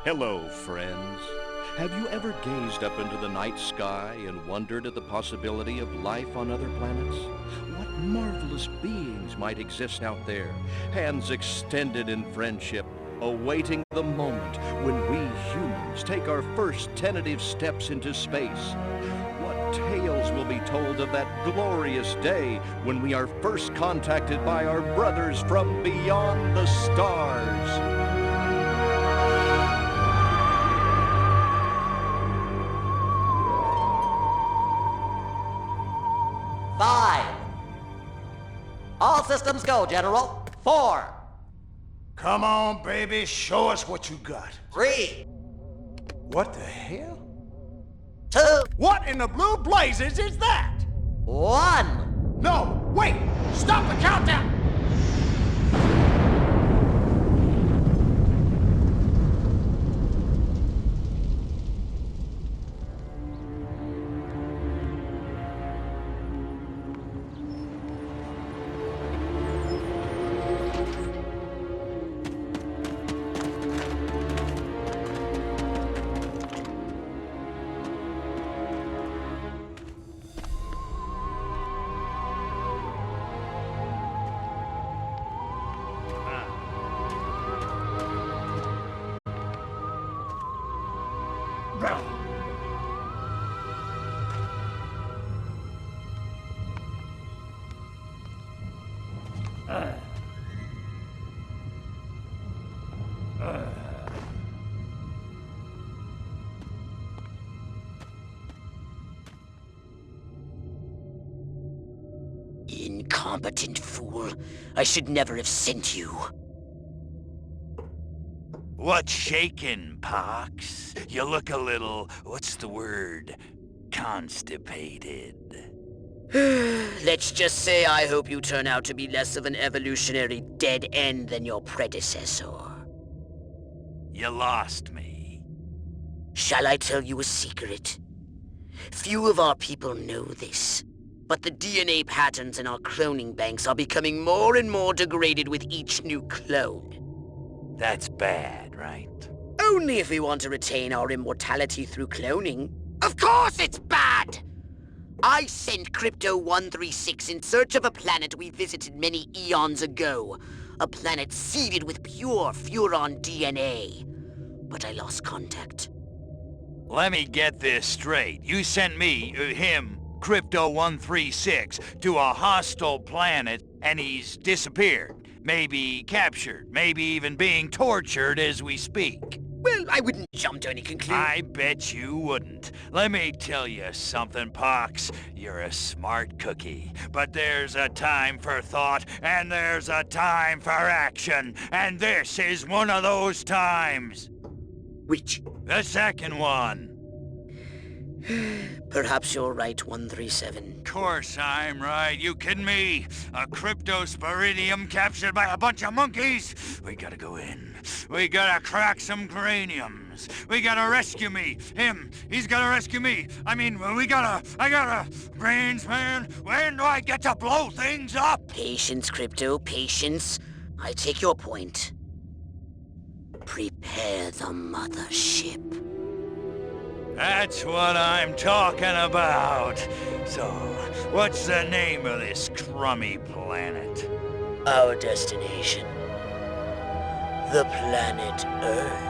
Hello, friends. Have you ever gazed up into the night sky and wondered at the possibility of life on other planets? What marvelous beings might exist out there, hands extended in friendship, awaiting the moment when we humans take our first tentative steps into space? What tales will be told of that glorious day when we are first contacted by our brothers from beyond the stars? 5. All systems go, General. 4. Come on, baby, show us what you got. 3. What the hell? 2. What in the blue blazes is that? 1. No, wait! Stop the countdown! Incompetent fool. I should never have sent you. What's shaking, Pox? You look a little, what's the word, constipated. Let's just say I hope you turn out to be less of an evolutionary dead end than your predecessor. You lost me. Shall I tell you a secret? Few of our people know this, but the DNA patterns in our cloning banks are becoming more and more degraded with each new clone. That's bad, right? Only if we want to retain our immortality through cloning. Of course it's bad! I sent Crypto-136 in search of a planet we visited many eons ago. A planet seeded with pure Furon DNA. But I lost contact. Let me get this straight. You sent me, him, Crypto-136, to a hostile planet, and he's disappeared. Maybe captured, maybe even being tortured as we speak. Well, I wouldn't jump to any conclusion. I bet you wouldn't. Let me tell you something, Pox. You're a smart cookie. But there's a time for thought, and there's a time for action. And this is one of those times. Which? The second one. Perhaps you're right, 137. Of course I'm right. You kidding me? A cryptosporidium captured by a bunch of monkeys? We gotta go in. We gotta crack some craniums. We gotta rescue me. Him, he's gotta rescue me. I gotta... Brains, man, when do I get to blow things up? Patience, Crypto, patience. I take your point. Prepare the mothership. That's what I'm talking about. So, what's the name of this crummy planet? Our destination. The planet Earth.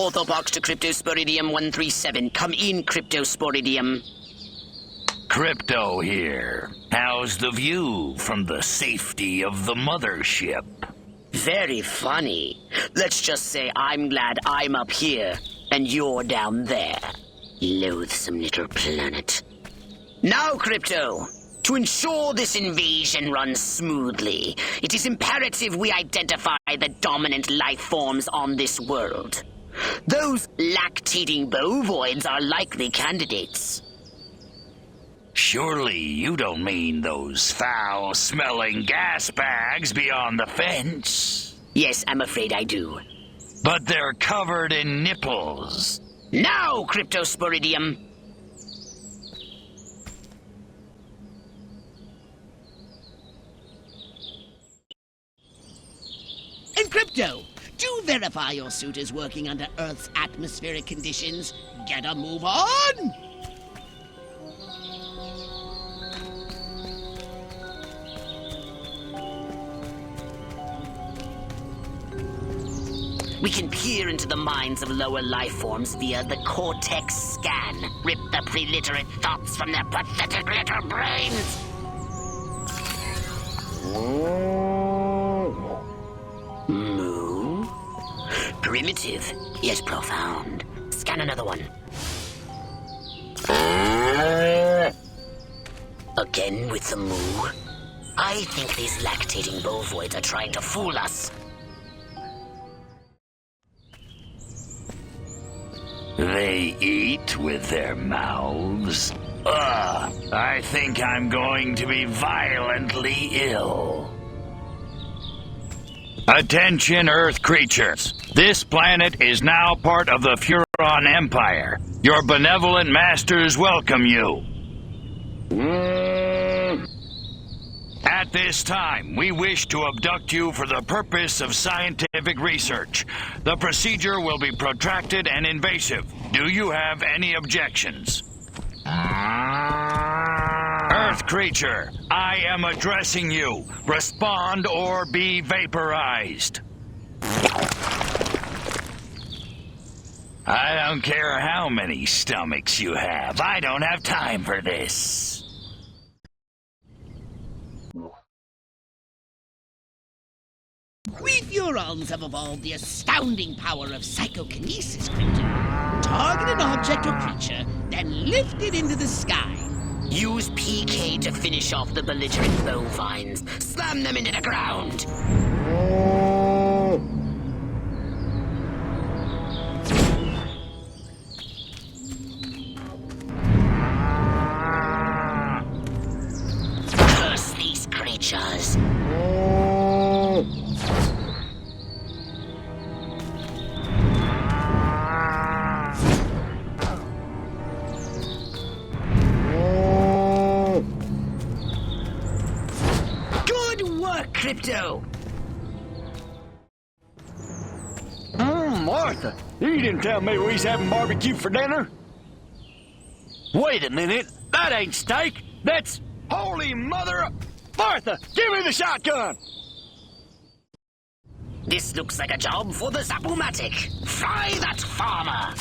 orthopox to Cryptosporidium 137. Come in, Cryptosporidium. Crypto here. How's the view from the safety of the mothership? Very funny. Let's just say I'm glad I'm up here and you're down there. Loathsome little planet. Now, Crypto, to ensure this invasion runs smoothly, it is imperative we identify the dominant life forms on this world. Those lactating bovoids are likely candidates. Surely you don't mean those foul-smelling gas bags beyond the fence? Yes, I'm afraid I do. But they're covered in nipples. Now, Cryptosporidium! And Crypto, do verify your suit is working under Earth's atmospheric conditions. Get a move on! We can peer into the minds of lower life forms via the Cortex scan. Rip the preliterate thoughts from their pathetic little brains. Moo? Primitive, yet profound. Scan another one. Again with the moo. I think these lactating bovoids are trying to fool us. They eat with their mouths? Ugh, I think I'm going to be violently ill. Attention, Earth creatures. This planet is now part of the Furon Empire. Your benevolent masters welcome you. At this time, we wish to abduct you for the purpose of scientific research. The procedure will be protracted and invasive. Do you have any objections? Earth creature, I am addressing you. Respond or be vaporized. I don't care how many stomachs you have. I don't have time for this. We Furons have evolved the astounding power of psychokinesis, Crypto. Target an object or creature, then lift it into the sky. Use PK to finish off the belligerent bovines. Slam them into the ground. Curse these creatures. Crypto! Martha, you didn't tell me we was having barbecue for dinner. Wait a minute, that ain't steak, that's holy mother of... Martha, give me the shotgun! This looks like a job for the Zapumatic. Fry that farmer!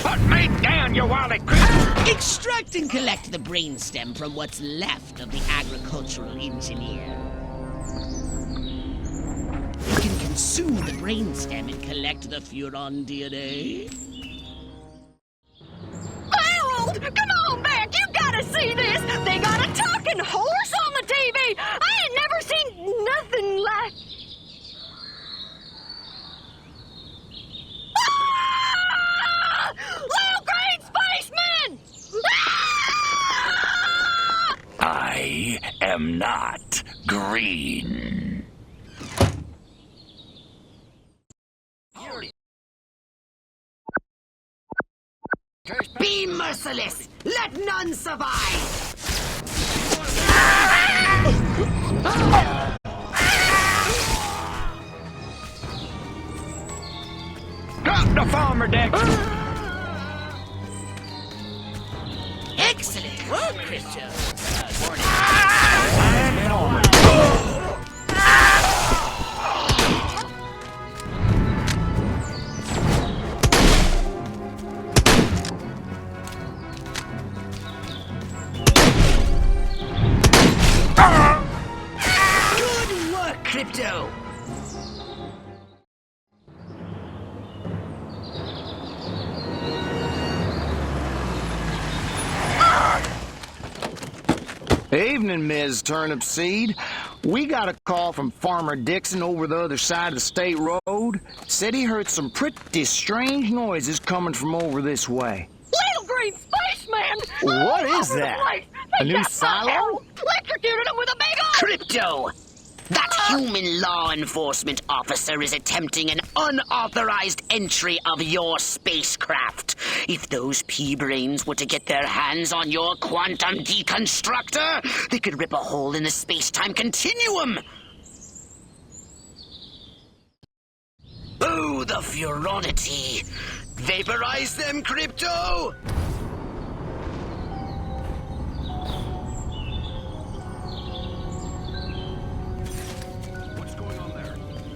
Put me down, you wily creature! Extract and collect the brainstem from what's left of the agricultural engineer. You can consume the brainstem and collect the Furon DNA. Harold, come on back! You gotta see this! They got a talking horse on the TV! I ain't never seen nothing like... Ah! Little green spaceman! Ah! I am not green. Be merciless! Let none survive! Drop the farmer, Dex! Excellent work, Crypto. Crypto! Evening, Ms. Turnipseed. We got a call from Farmer Dixon over the other side of the state road. Said he heard some pretty strange noises coming from over this way. Little green spaceman! What all is over the that? place. A He new got my silo? arrow, electrocuted him with a big old... Crypto! That human law enforcement officer is attempting an unauthorized entry of your spacecraft. If those pea-brains were to get their hands on your quantum deconstructor, they could rip a hole in the space-time continuum. Oh, the furonity! Vaporize them, Crypto!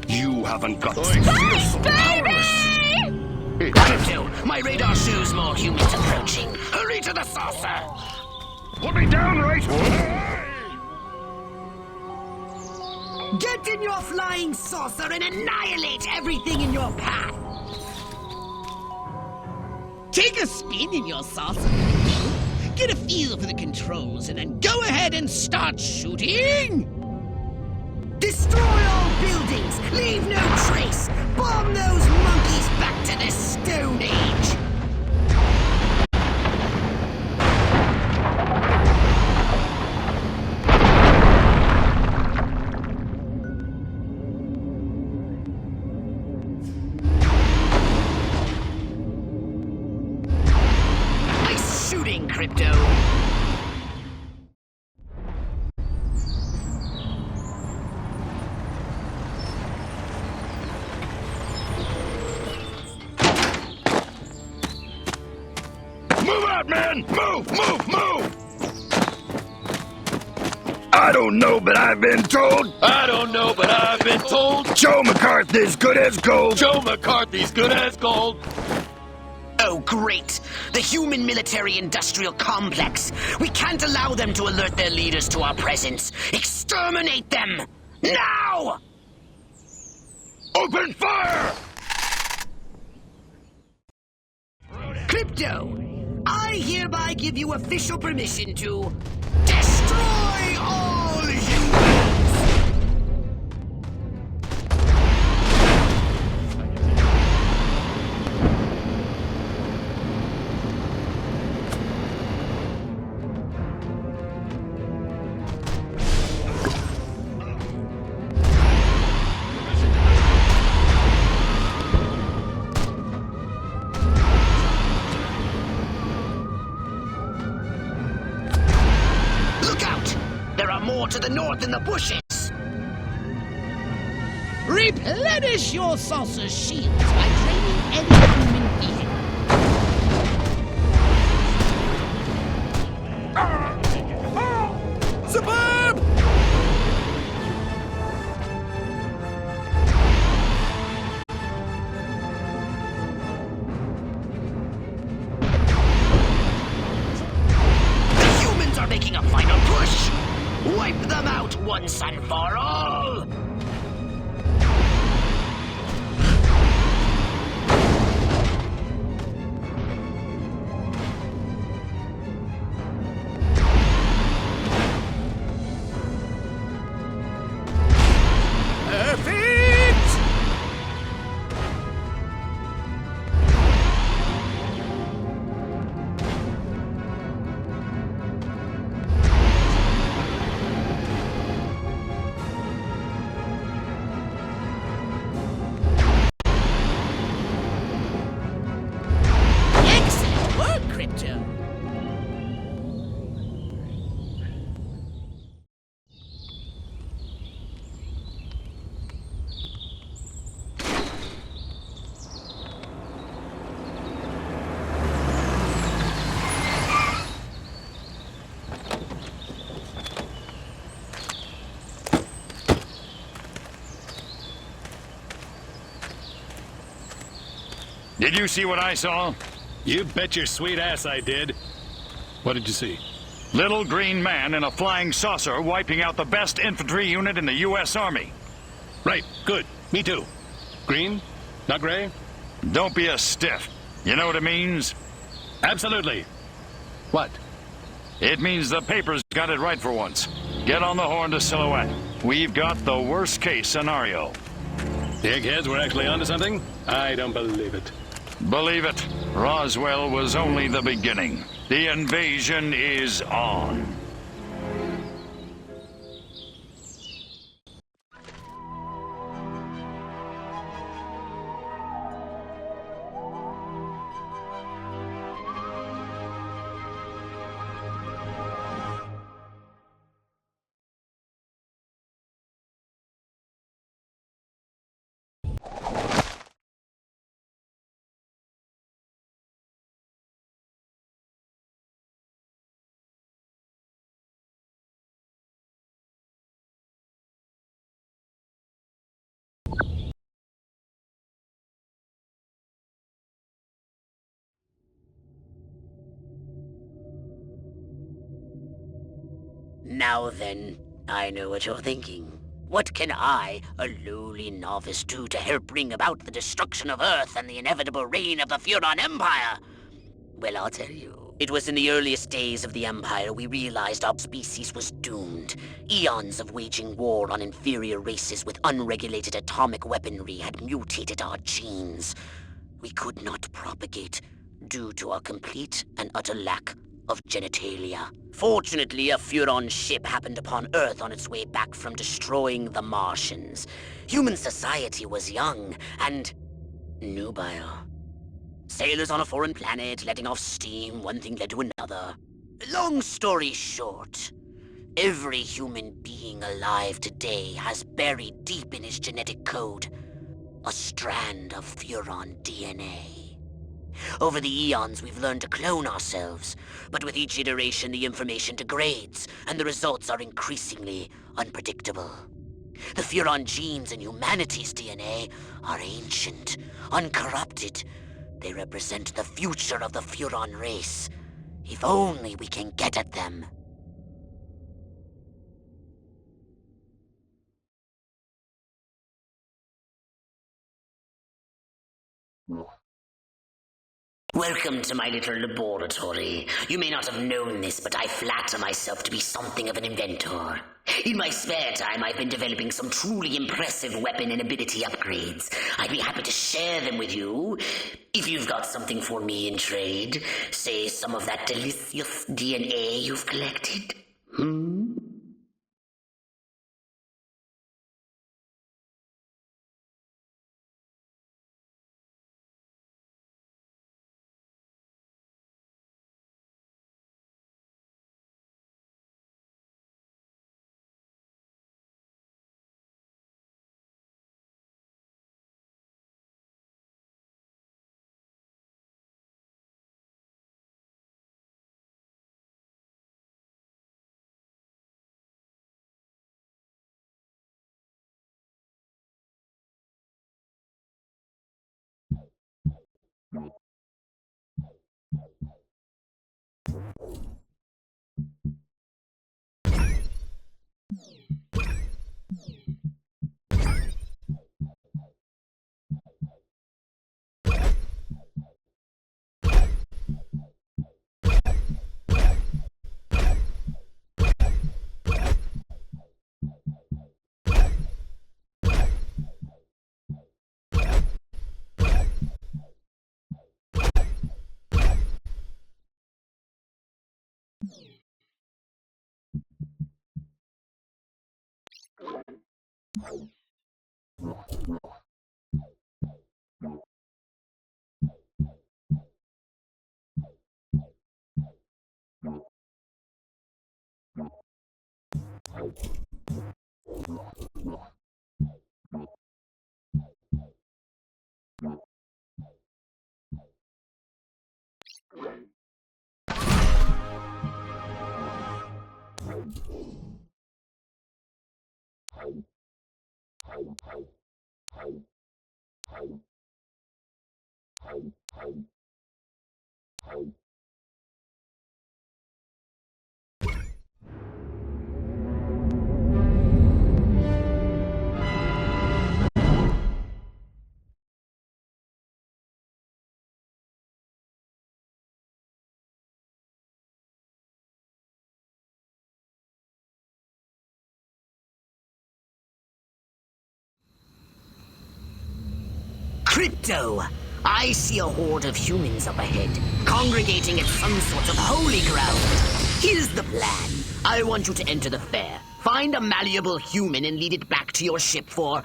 You haven't got Crypto, my radar shows more humans approaching. Hurry to the saucer! Put me down, right? Get in your flying saucer and annihilate everything in your path! Take a spin in your saucer. Get a feel for the controls and then go ahead and start shooting! Destroy all buildings! Leave no trace! Bomb those monkeys back to the Stone Age! Nice shooting, Crypto! Move out, man! Move, move, move! I don't know, but I've been told. I don't know, but I've been told Joe McCarthy's good as gold. Joe McCarthy's good as gold. Oh, great! The human military-industrial complex. We can't allow them to alert their leaders to our presence. Exterminate them! Now! Open fire! Crypto, I hereby give you official permission to destroy all humans! Look out! There are more to the north in the bushes! Replenish your saucer's shields by draining any human vehicle. Suburb! The humans are making a final push! Wipe them out once and for all! Perfect! Excellent work, Crypto. Did you see what I saw? You bet your sweet ass I did. What did you see? Little green man in a flying saucer wiping out the best infantry unit in the U.S. Army. Right, good. Me too. Green? Not gray? Don't be a stiff. You know what it means? Absolutely. What? It means the paper's got it right for once. Get on the horn to Silhouette. We've got the worst case scenario. The eggheads were actually onto something? I don't believe it. Believe it, Roswell was only the beginning. The invasion is on. Now then, I know what you're thinking. What can I, a lowly novice, do to help bring about the destruction of Earth and the inevitable reign of the Furon Empire? Well, I'll tell you. It was in the earliest days of the Empire we realized our species was doomed. Eons of waging war on inferior races with unregulated atomic weaponry had mutated our genes. We could not propagate due to our complete and utter lack of genitalia. Fortunately, a Furon ship happened upon Earth on its way back from destroying the Martians. Human society was young and nubile. Sailors on a foreign planet, letting off steam, one thing led to another. Long story short, every human being alive today has buried deep in his genetic code a strand of Furon DNA. Over the eons, we've learned to clone ourselves, but with each iteration, the information degrades, and the results are increasingly unpredictable. The Furon genes in humanity's DNA are ancient, uncorrupted. They represent the future of the Furon race. If only we can get at them. Welcome to my little laboratory. You may not have known this, but I flatter myself to be something of an inventor. In my spare time, I've been developing some truly impressive weapon and ability upgrades. I'd be happy to share them with you, if you've got something for me in trade. Say some of that delicious DNA you've collected. Crypto, I see a horde of humans up ahead, congregating at some sort of holy ground. Here's the plan. I want you to enter the fair, find a malleable human and lead it back to your ship for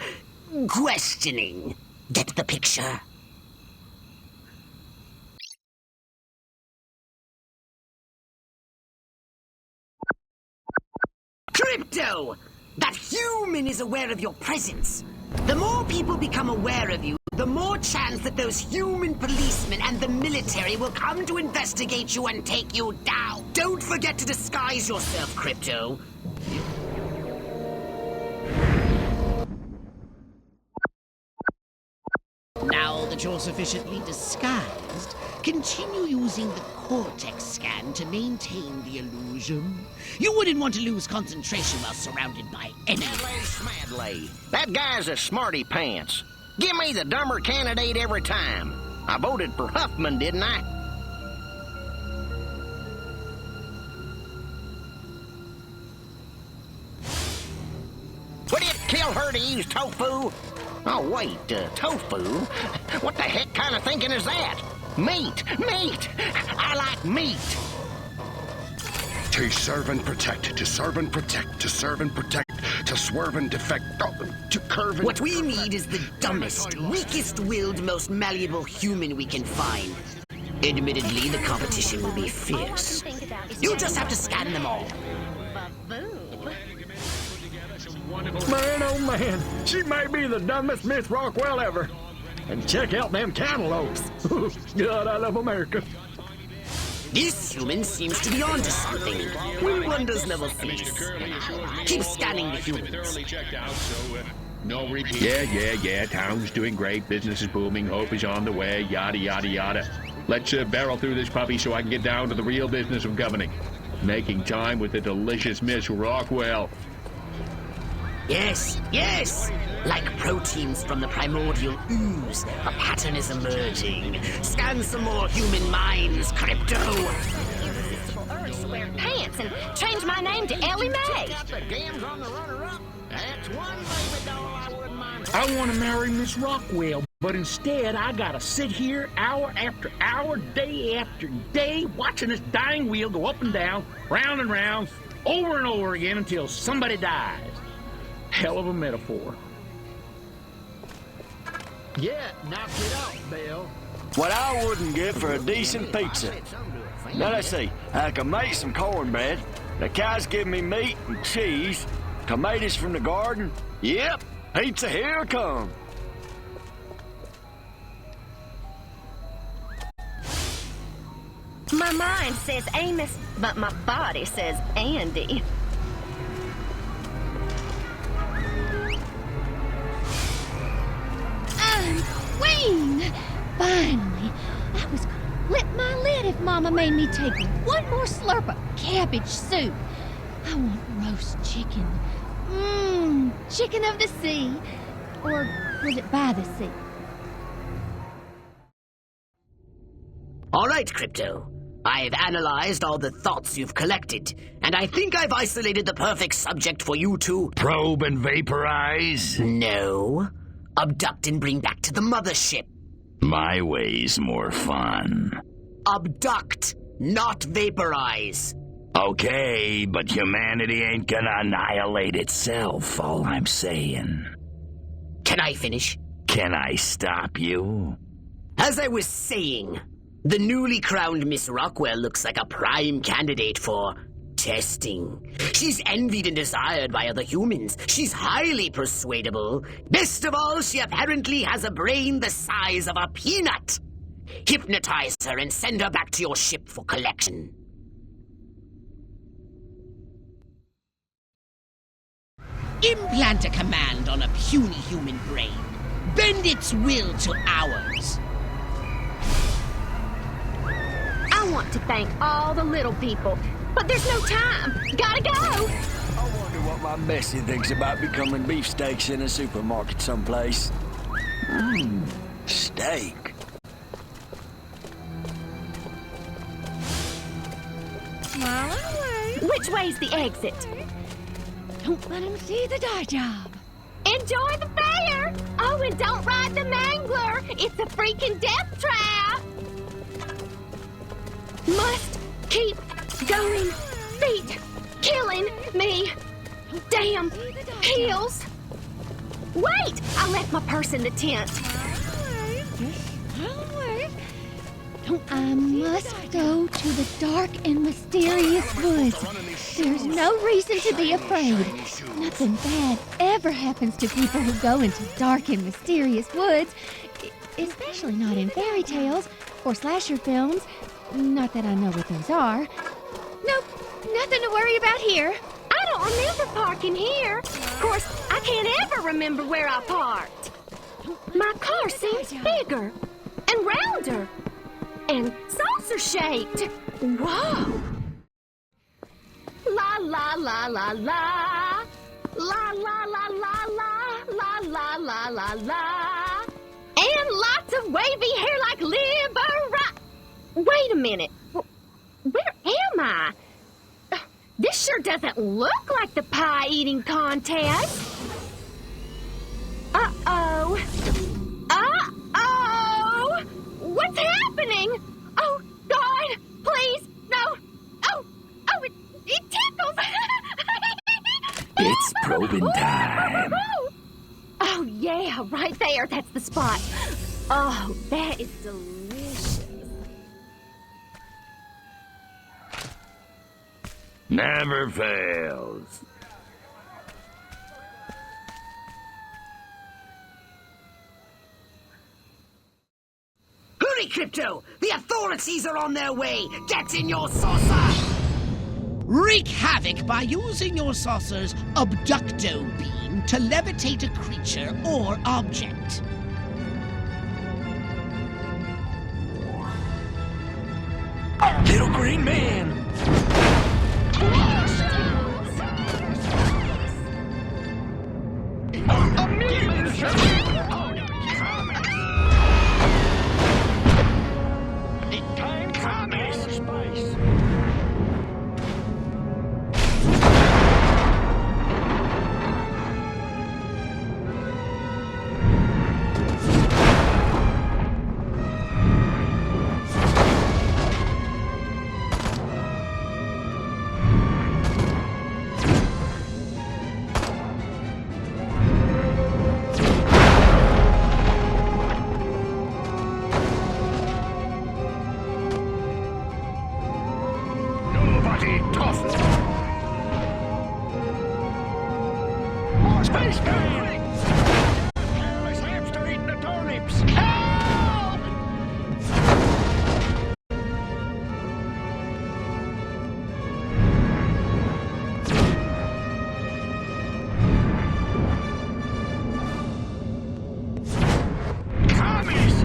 questioning. Get the picture? Crypto! That human is aware of your presence. The more people become aware of you, the more chance that those human policemen and the military will come to investigate you and take you down. Don't forget to disguise yourself, Crypto. Now that you're sufficiently disguised, continue using the Cortex scan to maintain the illusion. You wouldn't want to lose concentration while surrounded by enemies. Smedley, that guy's a smarty pants. Give me the dumber candidate every time. I voted for Huffman, didn't I? Would it kill her to use tofu? Oh, wait, tofu? What the heck kind of thinking is that? Meat! Meat! I like meat! To serve and protect, to serve and protect, to serve and protect, to swerve and defect, to curve and... What we need is the dumbest, weakest-willed, most malleable human we can find. Admittedly, the competition will be fierce. You'll just have to scan them all. Man, oh man, she may be the dumbest Miss Rockwell ever. And check out them cantaloupes. God, I love America. This human seems to be onto something. Will wonders never cease. Keep scanning the humans. No repeat. Yeah. Town's doing great. Business is booming. Hope is on the way. Yada, yada, yada. Let's barrel through this puppy so I can get down to the real business of governing. Making time with the delicious Miss Rockwell. Yes. Like proteins from the primordial ooze, a pattern is emerging. Scan some more human minds, Crypto. Irresistible urge to wear pants and change my name to Ellie Mae. I want to marry Miss Rockwell, but instead I gotta sit here hour after hour, day after day, watching this dying wheel go up and down, round and round, over and over again until somebody dies. Hell of a metaphor. Yeah, knock it out, Bill. What I wouldn't give for a decent pizza. Now let's see, I can make some cornbread. The cows give me meat and cheese. Tomatoes from the garden. Yep, pizza here come. My mind says Amos, but my body says Andy. I'm Queen! Finally! I was gonna flip my lid if Mama made me take one more slurp of cabbage soup. I want roast chicken. Chicken of the sea. Or was it by the sea? All right, Crypto. I've analyzed all the thoughts you've collected, and I think I've isolated the perfect subject for you to... Probe and vaporize? No. Abduct and bring back to the mothership. My way's more fun. Abduct, not vaporize. Okay, but humanity ain't gonna annihilate itself, all I'm saying. Can I finish? Can I stop you? As I was saying, the newly crowned Miss Rockwell looks like a prime candidate for testing. She's envied and desired by other humans. She's highly persuadable. Best of all, she apparently has a brain the size of a peanut. Hypnotize her and send her back to your ship for collection. Implant a command on a puny human brain. Bend its will to ours. I want to thank all the little people, but there's no time. Gotta go. I wonder what my Bessie thinks about becoming beefsteaks in a supermarket someplace. Steak. Smile away. Which way's the exit? Don't let him see the dye job. Enjoy the fair! Oh, and don't ride the mangler. It's a freaking death trap. Must keep going. Feet killing me. Damn heels. Wait, I left my purse in the tent. I must go to the dark and mysterious woods. There's no reason to be afraid. Nothing bad ever happens to people who go into dark and mysterious woods, especially not in fairy tales or slasher films. Not that I know what those are. Nope, nothing to worry about here. I don't remember parking here. Of course, I can't ever remember where I parked. My car seems bigger and rounder and saucer-shaped. Whoa! La la la la la. La la la la la. La la la la la. And lots of wavy hair like Libera. Wait a minute. Where am I? This sure doesn't look like the pie-eating contest. Uh-oh. Uh-oh! What's happening? Oh, God, please, no. Oh, it tickles. It's probing time. Oh, yeah, right there. That's the spot. Oh, that is delicious. Never fails. Hurry, Crypto! The authorities are on their way! Get in your saucer! Wreak havoc by using your saucer's abducto beam to levitate a creature or object. Little green man. Space Guy! Careless hamster eating the turnips! Help! Commies!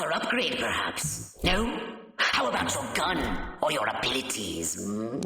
officer upgrade, perhaps? No? How about your gun or your abilities? Hmm?